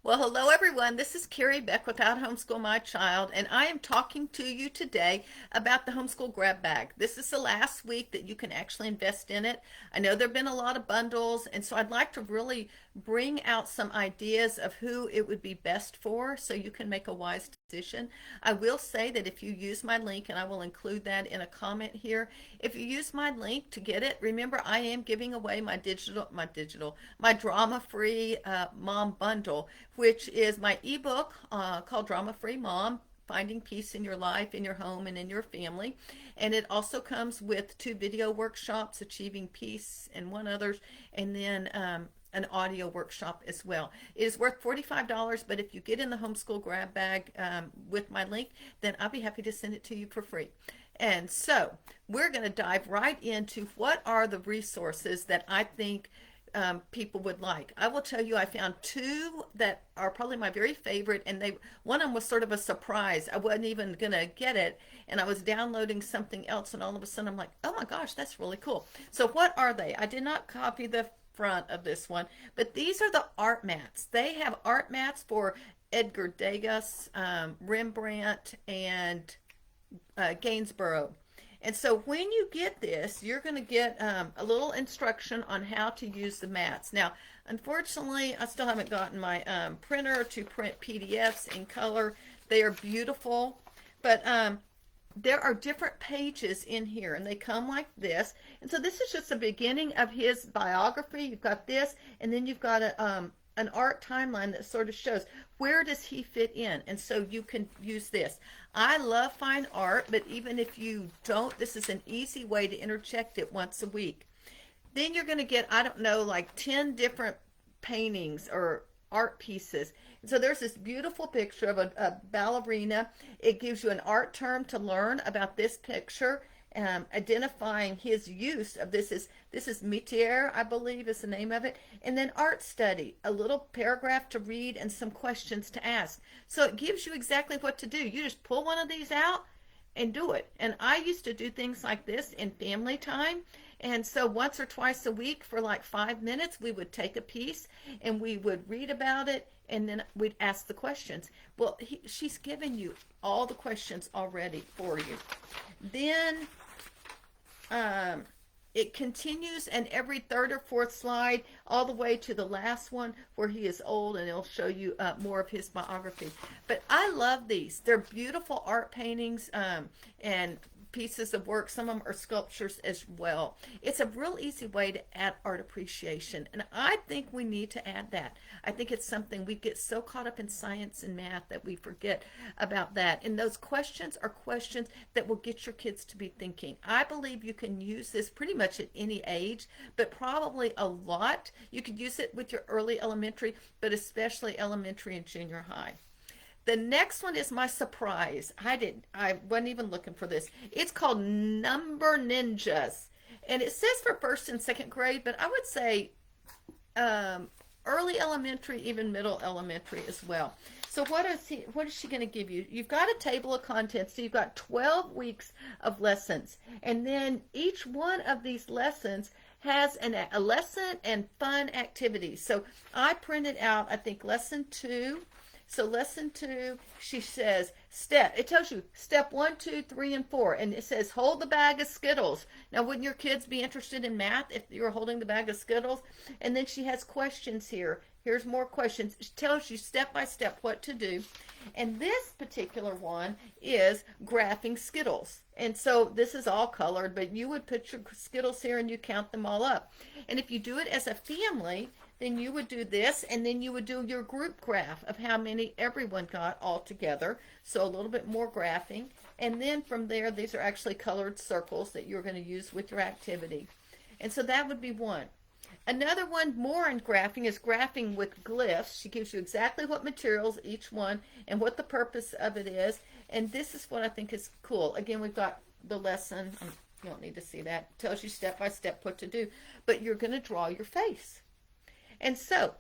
Well, hello everyone. This is Carrie Beck without Homeschool My Child, and I am talking to you today about the Homeschool Grab Bag. This is the last week that you can actually invest in it. I know there have been a lot of bundles, and so I'd like to really bring out some ideas of who it would be best for so you can make a wise decision. I will say that if you use my link, and I will include that in a comment here, if you use my link to get it, remember I am giving away my drama-free mom bundle, which is my ebook called Drama Free Mom: Finding Peace in Your Life, in Your Home, and in Your Family. And it also comes with 2 video workshops, Achieving Peace and one others, and then an audio workshop as well. It is worth $45, but if you get in the Homeschool Grab Bag with my link, then I'll be happy to send it to you for free. And so we're going to dive right into what are the resources that I think people would like. I will tell you, I found 2 that are probably my very favorite, and one of them was sort of a surprise. I wasn't even gonna get it, and I was downloading something else, and all of a sudden I'm like, oh my gosh, that's really cool. So what are they? I did not copy the front of this one, but these are the art mats. They have art mats for Edgar Degas, Rembrandt, and Gainsborough. And so when you get this, you're going to get a little instruction on how to use the mats. Now, unfortunately, I still haven't gotten my printer to print PDFs in color. They are beautiful, but there are different pages in here, and they come like this. And so this is just the beginning of his biography. You've got this, and then you've got an art timeline that sort of shows where does he fit in, and so you can use this. I love fine art, but even if you don't, this is an easy way to interject it once a week. Then you're going to get, I don't know, like 10 different paintings or art pieces. And so there's this beautiful picture of a ballerina. It gives you an art term to learn about this picture, identifying his use of this is métier, I believe is the name of it, and then art study, a little paragraph to read and some questions to ask. So it gives you exactly what to do. You just pull one of these out and do it. And I used to do things like this in family time. And so once or twice a week for like 5 minutes, we would take a piece and we would read about it, and then we'd ask the questions. Well, she's given you all the questions already for you. Then it continues, and every third or fourth slide, all the way to the last one where he is old, and it'll show you more of his biography. But I love these. They're beautiful art paintings and pieces of work. Some of them are sculptures as well. It's a real easy way to add art appreciation, and I think we need to add that. I think it's something we get so caught up in science and math that we forget about that. And those questions are questions that will get your kids to be thinking. I believe you can use this pretty much at any age, but probably a lot. You could use it with your early elementary, but especially elementary and junior high. The next one is my surprise. I wasn't even looking for this. It's called Number Ninjas. And it says for first and second grade, but I would say early elementary, even middle elementary as well. So what is she going to give you? You've got a table of contents. So you've got 12 weeks of lessons. And then each one of these lessons has a lesson and fun activities. So I printed out, I think, lesson 2. So lesson 2, she says, it tells you step 1, 2, 3, and 4. And it says, hold the bag of Skittles. Now, wouldn't your kids be interested in math if you were holding the bag of Skittles? And then she has questions here. Here's more questions. She tells you step by step what to do. And this particular one is graphing Skittles. And so this is all colored, but you would put your Skittles here and you count them all up. And if you do it as a family, then you would do this, and then you would do your group graph of how many everyone got all together. So a little bit more graphing. And then from there, these are actually colored circles that you're going to use with your activity. And so that would be one. Another one more in graphing is graphing with glyphs. She gives you exactly what materials each one and what the purpose of it is. And this is what I think is cool. Again, we've got the lesson. You don't need to see that. It tells you step by step what to do. But you're going to draw your face. And so,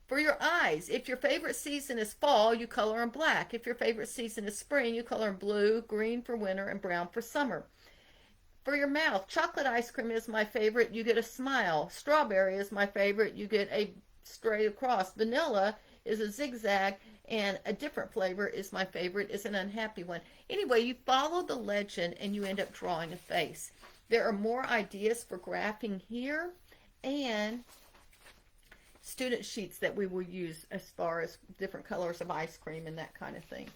for your eyes, if your favorite season is fall, you color in black. If your favorite season is spring, you color in blue, green for winter, and brown for summer. For your mouth, chocolate ice cream is my favorite, you get a smile. Strawberry is my favorite, you get a straight across. Vanilla is a zigzag, and a different flavor is my favorite, is an unhappy one. Anyway, you follow the legend and you end up drawing a face. There are more ideas for graphing here, and student sheets that we will use as far as different colors of ice cream and that kind of thing.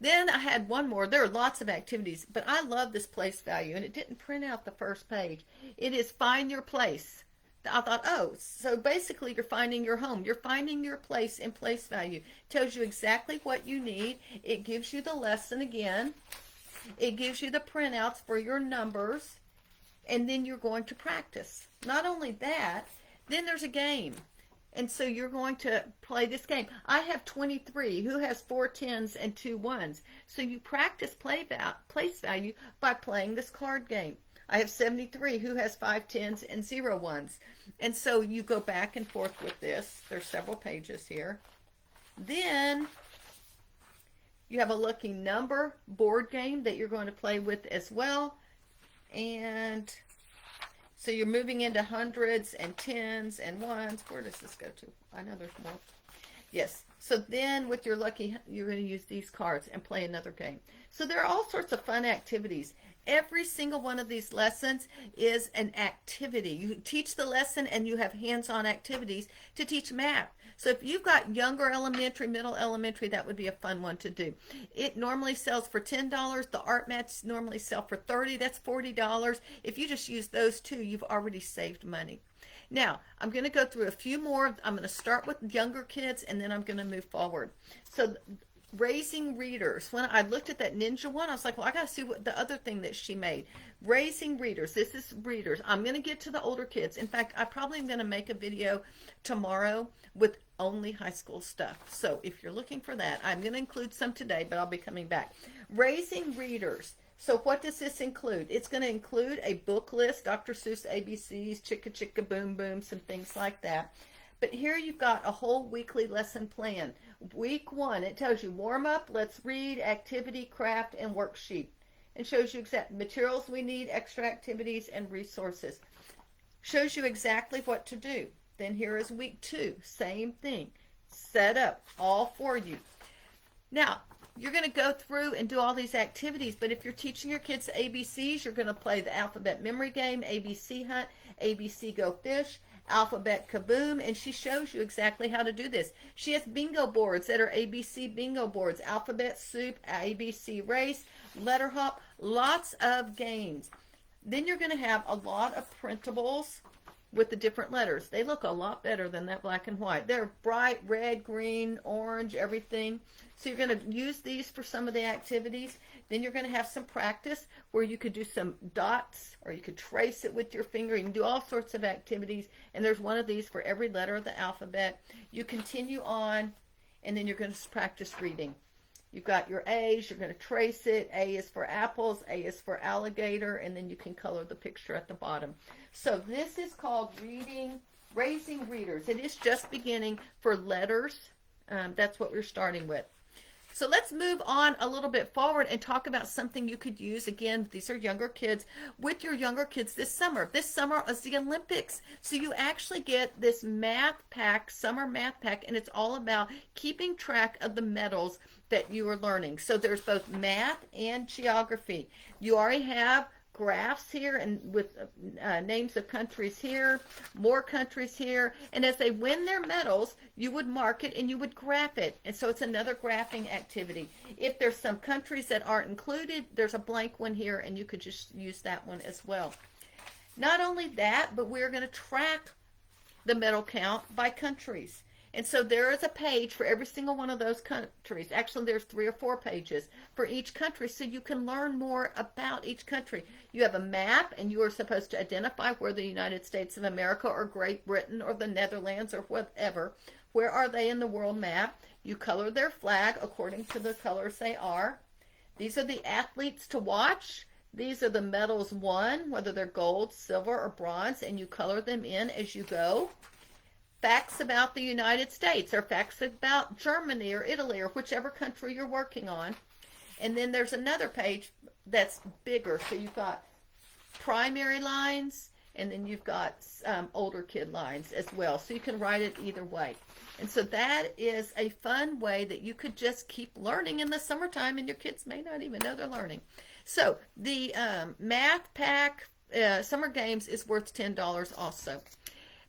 Then I had one more. There are lots of activities, but I love this place value, and it didn't print out the first page. It is find your place. I thought, oh, so basically you're finding your home. You're finding your place in place value. It tells you exactly what you need. It gives you the lesson again. It gives you the printouts for your numbers, and then you're going to practice. Not only that, then there's a game. And so you're going to play this game. I have 23. Who has 4 10s and 2 1s? So you practice place value by playing this card game. I have 73. Who has 5 10s and 0 1s? And so you go back and forth with this. There's several pages here. Then you have a lucky number board game that you're going to play with as well. And so you're moving into hundreds and tens and ones. Where does this go to? I know there's more. Yes. So then with your lucky, you're going to use these cards and play another game. So there are all sorts of fun activities. Every single one of these lessons is an activity. You teach the lesson and you have hands-on activities to teach math. So if you've got younger elementary, middle elementary, that would be a fun one to do. It normally sells for $10. The art mats normally sell for $30. That's $40. If you just use those two, you've already saved money. Now, I'm going to go through a few more. I'm going to start with younger kids, and then I'm going to move forward. So raising readers. When I looked at that ninja one, I was like, well, I got to see what the other thing that she made. Raising readers. This is readers. I'm going to get to the older kids. In fact, I probably am going to make a video tomorrow with only high school stuff. So if you're looking for that, I'm going to include some today, but I'll be coming back. Raising readers. So what does this include? It's going to include a book list, Dr. Seuss ABCs, Chicka Chicka Boom Boom, some things like that. But here you've got a whole weekly lesson plan. Week 1, it tells you warm up, let's read, activity, craft, and worksheet. And shows you exact materials we need, extra activities, and resources. Shows you exactly what to do. Then here is week 2, same thing. Set up, all for you. Now, you're going to go through and do all these activities, but if you're teaching your kids ABCs, you're going to play the alphabet memory game, ABC Hunt, ABC Go Fish, Alphabet Kaboom, and she shows you exactly how to do this. She has bingo boards that are ABC bingo boards, Alphabet Soup, ABC Race, Letter Hop, lots of games. Then you're going to have a lot of printables with the different letters. They look a lot better than that black and white. They're bright red, green, orange, everything. So you're going to use these for some of the activities. Then you're going to have some practice where you could do some dots, or you could trace it with your finger. You can do all sorts of activities, and there's one of these for every letter of the alphabet. You continue on, and then you're going to practice reading. You've got your A's, you're going to trace it. A is for apples, A is for alligator, and then you can color the picture at the bottom. So this is called Raising Readers. It is just beginning for letters. That's what we're starting with. So let's move on a little bit forward and talk about something you could use. Again, these are younger kids, with your younger kids this summer. This summer is the Olympics. So you actually get this math pack, summer math pack, and it's all about keeping track of the medals that you are learning. So there's both math and geography. You already have graphs here and with names of countries here, more countries here, and as they win their medals, you would mark it and you would graph it. And so it's another graphing activity. If there's some countries that aren't included, there's a blank one here, and you could just use that one as well. Not only that, but we're going to track the medal count by countries. And so there is a page for every single one of those countries. Actually, there's 3 or 4 pages for each country, so you can learn more about each country. You have a map, and you are supposed to identify where the United States of America or Great Britain or the Netherlands or whatever, where are they in the world map. You color their flag according to the colors they are. These are the athletes to watch. These are the medals won, whether they're gold, silver, or bronze, and you color them in as you go. Facts about the United States, or facts about Germany or Italy or whichever country you're working on. And then there's another page that's bigger. So you've got primary lines, and then you've got older kid lines as well. So you can write it either way. And so that is a fun way that you could just keep learning in the summertime, and your kids may not even know they're learning. So the math pack summer games is worth $10 also.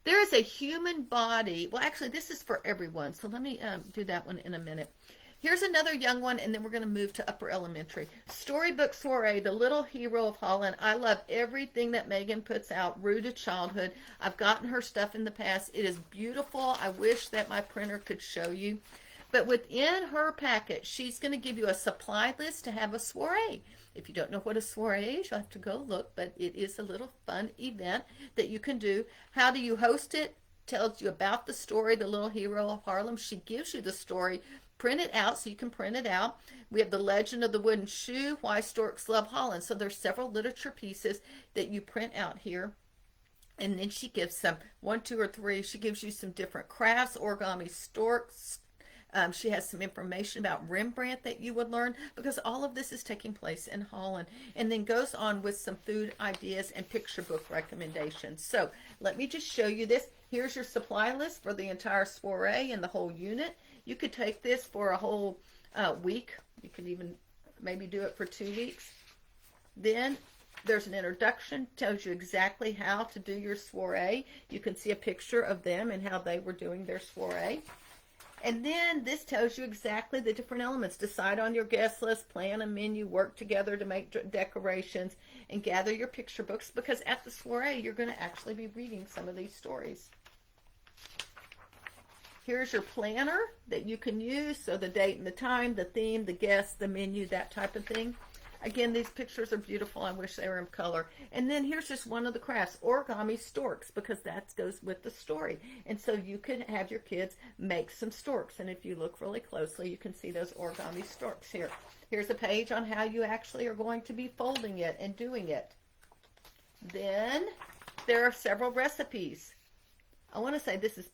There is a human body. Well, actually, this is for everyone. So let me do that one in a minute. Here's another young one, and then we're going to move to upper elementary. Storybook Soiree, The Little Hero of Holland. I love everything that Megan puts out, rooted childhood. I've gotten her stuff in the past. It is beautiful. I wish that my printer could show you. But within her packet, she's going to give you a supply list to have a soiree. If you don't know what a soiree is, you'll have to go look, but it is a little fun event that you can do. How do you host it? Tells you about the story, The Little Hero of Harlem. She gives you the story. Print it out so you can print it out. We have The Legend of the Wooden Shoe, Why Storks Love Holland. So there's several literature pieces that you print out here. And then she gives some, 1, 2, or 3, she gives you some different crafts, origami storks. She has some information about Rembrandt that you would learn, because all of this is taking place in Holland. And then goes on with some food ideas and picture book recommendations. So let me just show you this. Here's your supply list for the entire soiree and the whole unit. You could take this for a whole week. You could even maybe do it for 2 weeks. Then there's an introduction, tells you exactly how to do your soiree. You can see a picture of them and how they were doing their soiree. And then this tells you exactly the different elements. Decide on your guest list, plan a menu, work together to make decorations, and gather your picture books, because at the soiree, you're going to actually be reading some of these stories. Here's your planner that you can use. So the date and the time, the theme, the guests, the menu, that type of thing. Again, these pictures are beautiful. I wish they were in color. And then here's just one of the crafts, origami storks, because that goes with the story. And so you could have your kids make some storks. And if you look really closely, you can see those origami storks here. Here's a page on how you actually are going to be folding it and doing it. Then there are several recipes. I want to say this is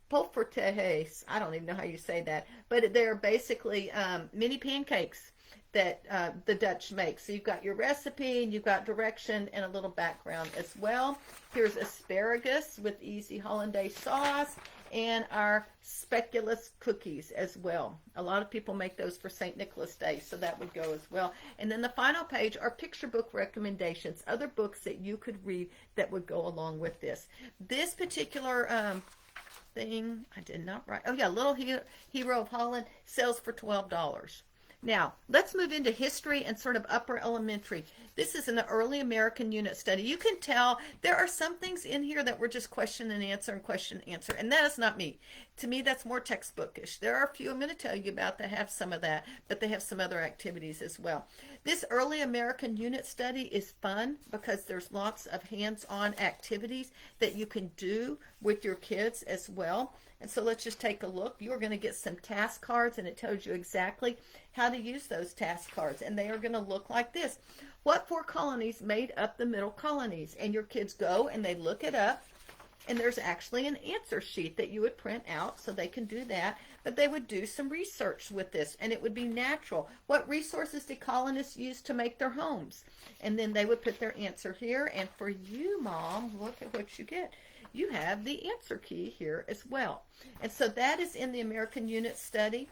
pulvertejes. I don't even know how you say that. But they're basically mini pancakes that the Dutch make. So you've got your recipe, and you've got direction and a little background as well. Here's asparagus with easy hollandaise sauce, and our speculous cookies as well. A lot of people make those for St. Nicholas Day, so that would go as well. And then the final page are picture book recommendations, other books that you could read that would go along with this. This particular thing, I did not write. Oh yeah, Little Hero of Holland sells for $12. Now, let's move into history and sort of upper elementary. This is an early American unit study. You can tell there are some things in here that were just question and answer and question and answer, and that is not me. To me, that's more textbookish. There are a few I'm going to tell you about that have some of that, but they have some other activities as well. This early American unit study is fun because there's lots of hands-on activities that you can do with your kids as well. And so let's just take a look. You're going to get some task cards, and it tells you exactly how to use those task cards. And they are going to look like this. What 4 colonies made up the middle colonies? And your kids go and they look it up. And there's actually an answer sheet that you would print out so they can do that. But they would do some research with this, and it would be natural. What resources did colonists use to make their homes? And then they would put their answer here. And for you, Mom, look at what you get. You have the answer key here as well. And so that is in the American Unit Study.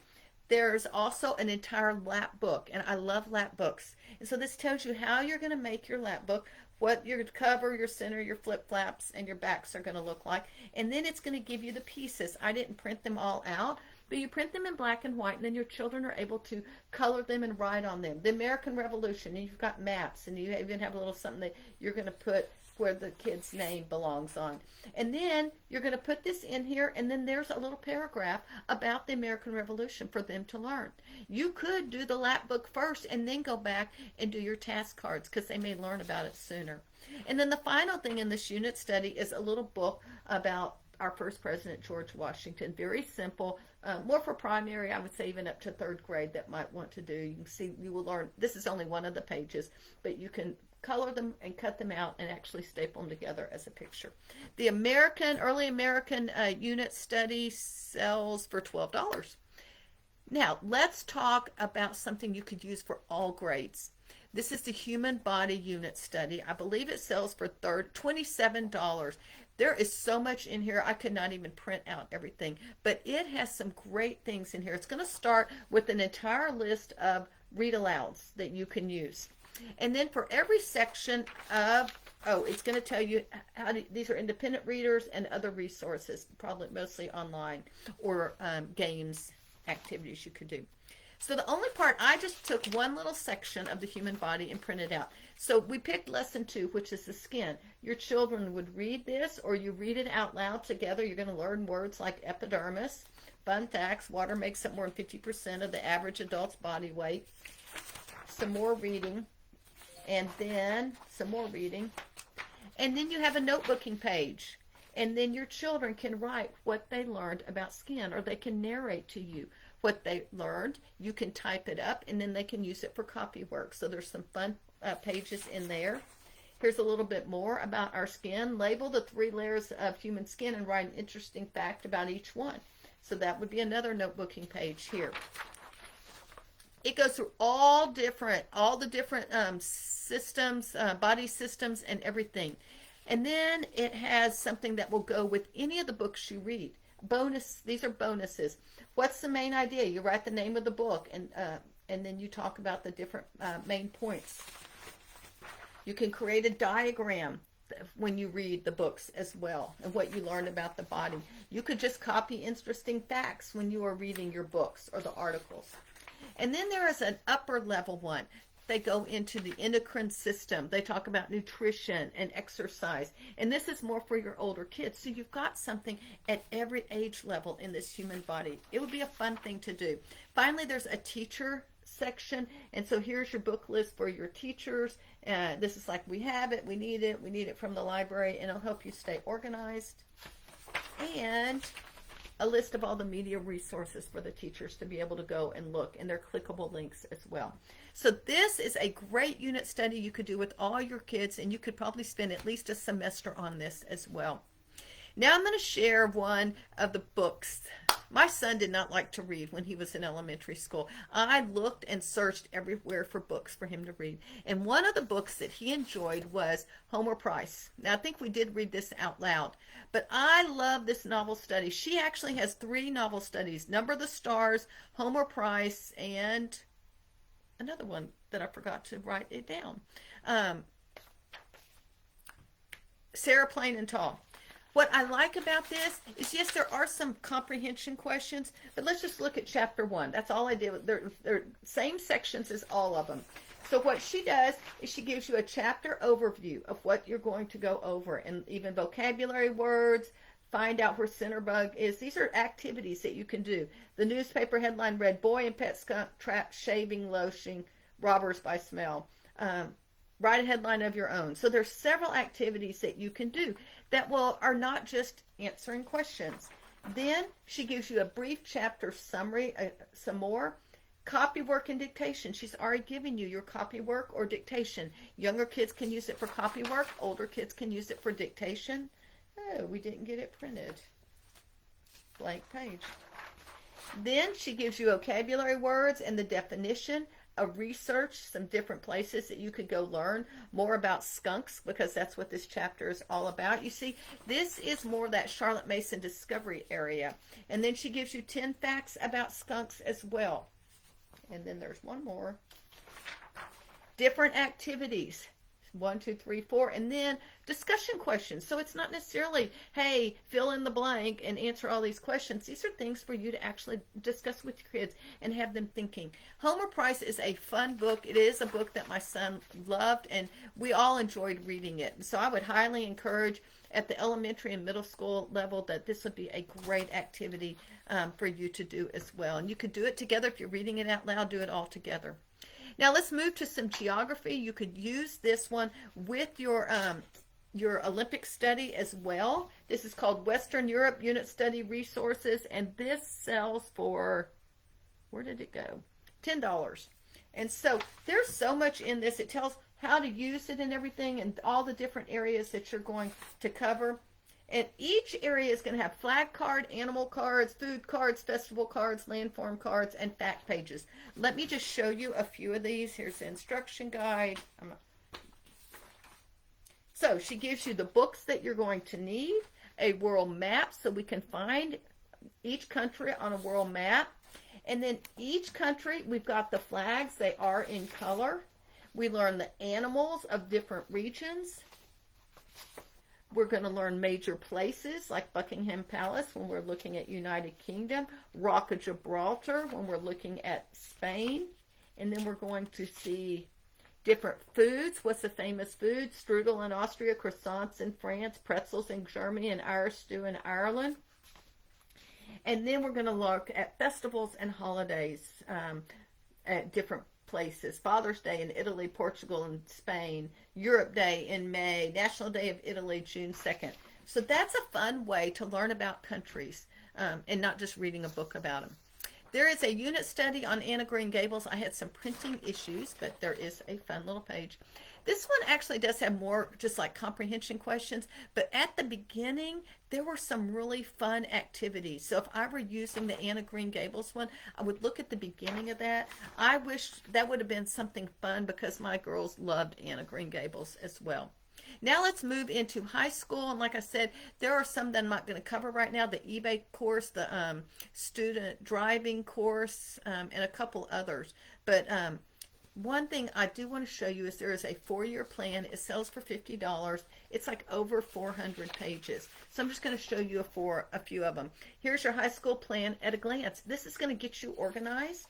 There's also an entire lap book, and I love lap books. And so this tells you how you're going to make your lap book, what your cover, your center, your flip flaps, and your backs are going to look like. And then it's going to give you the pieces. I didn't print them all out, but you print them in black and white, and then your children are able to color them and write on them. The American Revolution, and you've got maps, and you even have a little something that you're going to put where the kid's name belongs on. And then you're going to put this in here, and then there's a little paragraph about the American Revolution for them to learn. You could do the lap book first and then go back and do your task cards, because they may learn about it sooner. And then the final thing in this unit study is a little book about our first president, George Washington. Very simple, more for primary, I would say even up to 3rd grade that might want to do. You can see, you will learn, this is only one of the pages, but you can color them and cut them out and actually staple them together as a picture. The early American unit study sells for $12. Now, let's talk about something you could use for all grades. This is the human body unit study. I believe it sells for $27. There is so much in here. I could not even print out everything, but it has some great things in here. It's going to start with an entire list of read alouds that you can use. And then for every section of, oh, it's going to tell you how to, these are independent readers and other resources, probably mostly online, or games, activities you could do. So the only part, I just took one little section of the human body and printed out. So we picked lesson 2, which is the skin. Your children would read this, or you read it out loud together. You're going to learn words like epidermis. Fun facts: water makes up more than 50% of the average adult's body weight. Some more reading, and then some more reading. And then you have a notebooking page. And then your children can write what they learned about skin, or they can narrate to you what they learned. You can type it up, and then they can use it for copy work. So there's some fun pages in there. Here's a little bit more about our skin. Label the 3 layers of human skin and write an interesting fact about each one. So that would be another notebooking page here. It goes through all the different systems, body systems, and everything. And then it has something that will go with any of the books you read. These are bonuses. What's the main idea? You write the name of the book, and then you talk about the different main points. You can create a diagram when you read the books as well, and what you learn about the body. You could just copy interesting facts when you are reading your books or the articles. And then there is an upper level one. They go into the endocrine system. They talk about nutrition and exercise. And this is more for your older kids. So you've got something at every age level in this human body. It would be a fun thing to do. Finally, there's a teacher section. And so here's your book list for your teachers. This is like, we have it, we need it from the library, and it'll help you stay organized. And a list of all the media resources for the teachers to be able to go and look, and they're clickable links as well. So this is a great unit study you could do with all your kids, and you could probably spend at least a semester on this as well. Now I'm going to share one of the books. My son did not like to read when he was in elementary school. I looked and searched everywhere for books for him to read. And one of the books that he enjoyed was Homer Price. Now I think we did read this out loud, but I love this novel study. She actually has 3 novel studies: Number the Stars, Homer Price, and another one that I forgot to write it down. Sarah Plain and Tall. What I like about this is, yes, there are some comprehension questions, but let's just look at chapter 1. That's all I did. They're same sections as all of them. So what she does is she gives you a chapter overview of what you're going to go over, and even vocabulary words. Find out where Centerbug is. These are activities that you can do. The newspaper headline read, "Boy and Pet Skunk Trap Shaving Lotion Robbers by Smell." Write a headline of your own. So there's several activities that you can do that are not just answering questions. Then she gives you a brief chapter summary, some more. Copy work and dictation. She's already given you your copy work or dictation. Younger kids can use it for copy work. Older kids can use it for dictation. Oh, we didn't get it printed. Blank page. Then she gives you vocabulary words and the definition, a research, some different places that you could go learn more about skunks, because that's what this chapter is all about. You see, this is more that Charlotte Mason discovery area. And then she gives you 10 facts about skunks as well. And then there's one more. Different activities. 1, 2, 3, 4, and then discussion questions. So it's not necessarily, hey, fill in the blank and answer all these questions. These are things for you to actually discuss with your kids and have them thinking. Homer Price is a fun book. It is a book that my son loved, and we all enjoyed reading it. So I would highly encourage at the elementary and middle school level that this would be a great activity for you to do as well. And you could do it together. If you're reading it out loud, do it all together. Now let's move to some geography. You could use this one with your Olympic study as well. This is called Western Europe Unit Study Resources, and this sells for, where did it go? $10. And so there's so much in this. It tells how to use it and everything, and all the different areas that you're going to cover. And each area is going to have flag card, animal cards, food cards, festival cards, landform cards, and fact pages. Let me just show you a few of these. Here's the instruction guide. So she gives you the books that you're going to need, a world map so we can find each country on a world map. And then each country, we've got the flags. They are in color. We learn the animals of different regions. We're going to learn major places like Buckingham Palace when we're looking at United Kingdom, Rock of Gibraltar when we're looking at Spain, and then we're going to see different foods. What's the famous food? Strudel in Austria, croissants in France, pretzels in Germany, and Irish stew in Ireland. And then we're going to look at festivals and holidays at different places. Father's Day in Italy, Portugal, and Spain. Europe Day in May. National Day of Italy, June 2nd. So that's a fun way to learn about countries and not just reading a book about them. There is a unit study on Anne of Green Gables. I had some printing issues, but there is a fun little page. This one actually does have more just like comprehension questions, but at the beginning, there were some really fun activities. So if I were using the Anne of Green Gables one, I would look at the beginning of that. I wish that would have been something fun because my girls loved Anne of Green Gables as well. Now let's move into high school. And like I said, there are some that I'm not going to cover right now. The eBay course, the student driving course, and a couple others. But one thing I do want to show you is there is a 4-year plan. It sells for $50. It's like over 400 pages. So I'm just going to show you a few of them. Here's your high school plan at a glance. This is going to get you organized.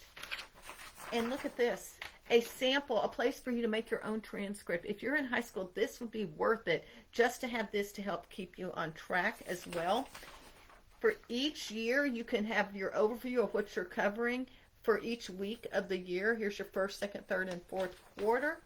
And look at this. A sample, a place for you to make your own transcript. If you're in high school, this would be worth it just to have this to help keep you on track as well. For each year, you can have your overview of what you're covering for each week of the year. Here's your first, second, third, and fourth quarter.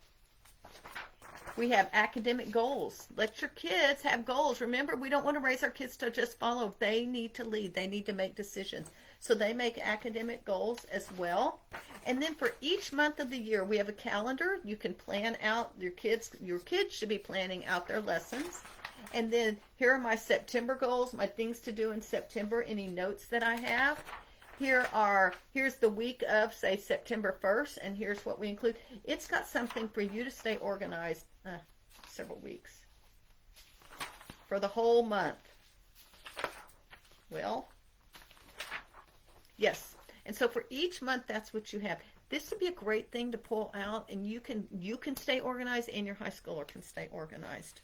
We have academic goals. Let your kids have goals. Remember, we don't want to raise our kids to just follow. They need to lead. They need to make decisions. So they make academic goals as well. And then for each month of the year, we have a calendar. You can plan out your kids. Your kids should be planning out their lessons. And then here are my September goals, my things to do in September, any notes that I have. Here's the week of, say, September 1st, and here's what we include. It's got something for you to stay organized several weeks. For the whole month. Well, yes. And so for each month, that's what you have. This would be a great thing to pull out, and you can stay organized, and your high schooler can stay organized.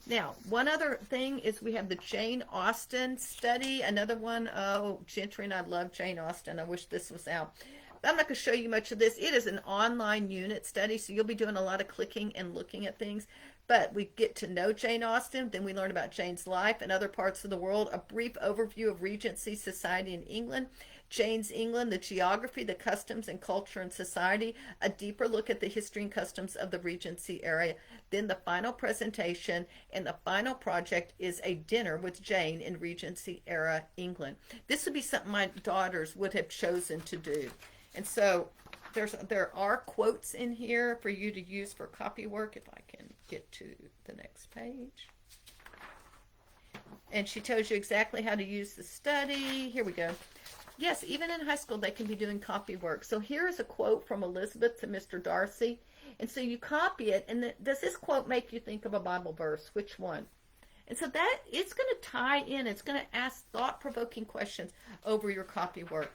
Now, one other thing is we have the Jane Austen study. Another one, Gentry and I love Jane Austen. I wish this was out. But I'm not going to show you much of this. It is an online unit study, so you'll be doing a lot of clicking and looking at things. But we get to know Jane Austen. Then we learn about Jane's life and other parts of the world. A brief overview of Regency society in England. Jane's England, the geography, the customs and culture and society, a deeper look at the history and customs of the Regency area. Then the final presentation and the final project is a dinner with Jane in Regency era England. This would be something my daughters would have chosen to do. And so there are quotes in here for you to use for copy work, if I can get to the next page. And she tells you exactly how to use the study. Here we go. Yes, even in high school, they can be doing copy work. So here is a quote from Elizabeth to Mr. Darcy. And so you copy it, and does this quote make you think of a Bible verse? Which one? And so that it's going to tie in. It's going to ask thought-provoking questions over your copy work.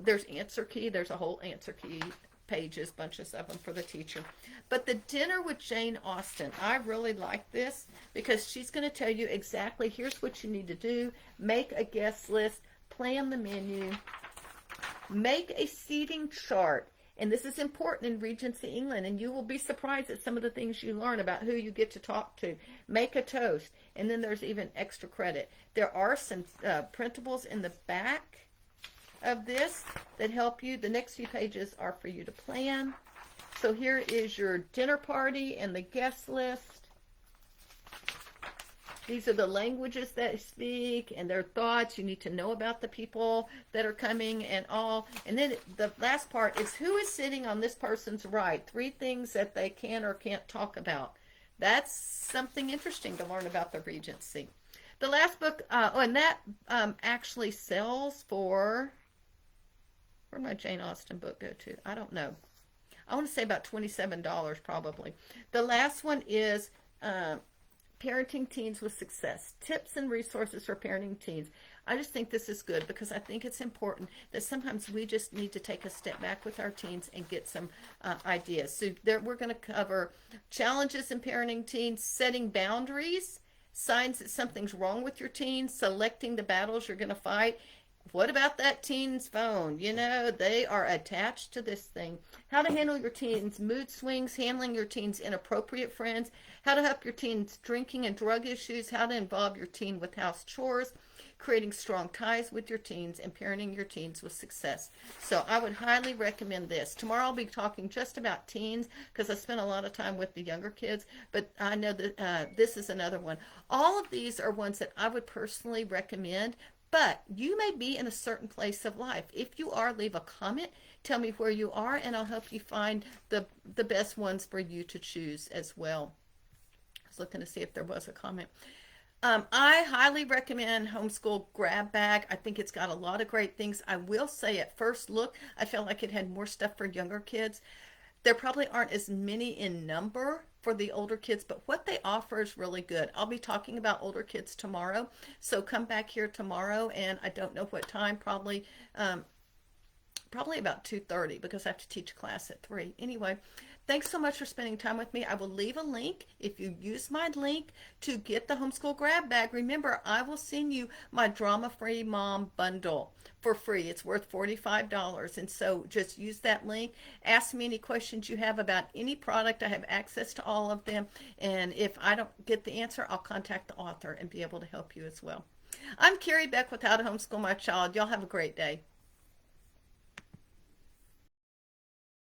There's answer key. There's a whole answer key pages, bunches of them for the teacher. But the dinner with Jane Austen, I really like this because she's going to tell you exactly, here's what you need to do. Make a guest list. Plan the menu, make a seating chart, and this is important in Regency England, and you will be surprised at some of the things you learn about who you get to talk to. Make a toast, and then there's even extra credit. There are some printables in the back of this that help you. The next few pages are for you to plan. So here is your dinner party and the guest list. These are the languages that they speak and their thoughts. You need to know about the people that are coming and all. And then the last part is who is sitting on this person's right. 3 things that they can or can't talk about. That's something interesting to learn about the Regency. The last book, and that actually sells for, where'd my Jane Austen book go to? I don't know. I want to say about $27 probably. The last one is Parenting Teens with Success, Tips and Resources for Parenting Teens. I just think this is good because I think it's important that sometimes we just need to take a step back with our teens and get some ideas. So there, we're going to cover challenges in parenting teens, setting boundaries, signs that something's wrong with your teens, selecting the battles you're going to fight. What about that teen's phone? You know, they are attached to this thing. How to handle your teen's mood swings, handling your teen's inappropriate friends, how to help your teen's drinking and drug issues, how to involve your teen with house chores, creating strong ties with your teens, and parenting your teens with success. So I would highly recommend this. Tomorrow I'll be talking just about teens because I spent a lot of time with the younger kids, but I know that this is another one. All of these are ones that I would personally recommend, but you may be in a certain place of life. If you are, leave a comment. Tell me where you are, and I'll help you find the best ones for you to choose as well. I was looking to see if there was a comment. I highly recommend Homeschool Grab Bag. I think it's got a lot of great things. I will say at first look, I felt like it had more stuff for younger kids. There probably aren't as many in number for the older kids, but what they offer is really good. I'll be talking about older kids tomorrow, so come back here tomorrow, and I don't know what time, probably about 2:30 because I have to teach a class at 3. Anyway, thanks so much for spending time with me. I will leave a link. If you use my link to get the Homeschool Grab Bag, remember, I will send you my Drama-Free Mom bundle for free. It's worth $45. And so just use that link. Ask me any questions you have about any product. I have access to all of them. And if I don't get the answer, I'll contact the author and be able to help you as well. I'm Carrie Beck with How to Homeschool My Child. Y'all have a great day.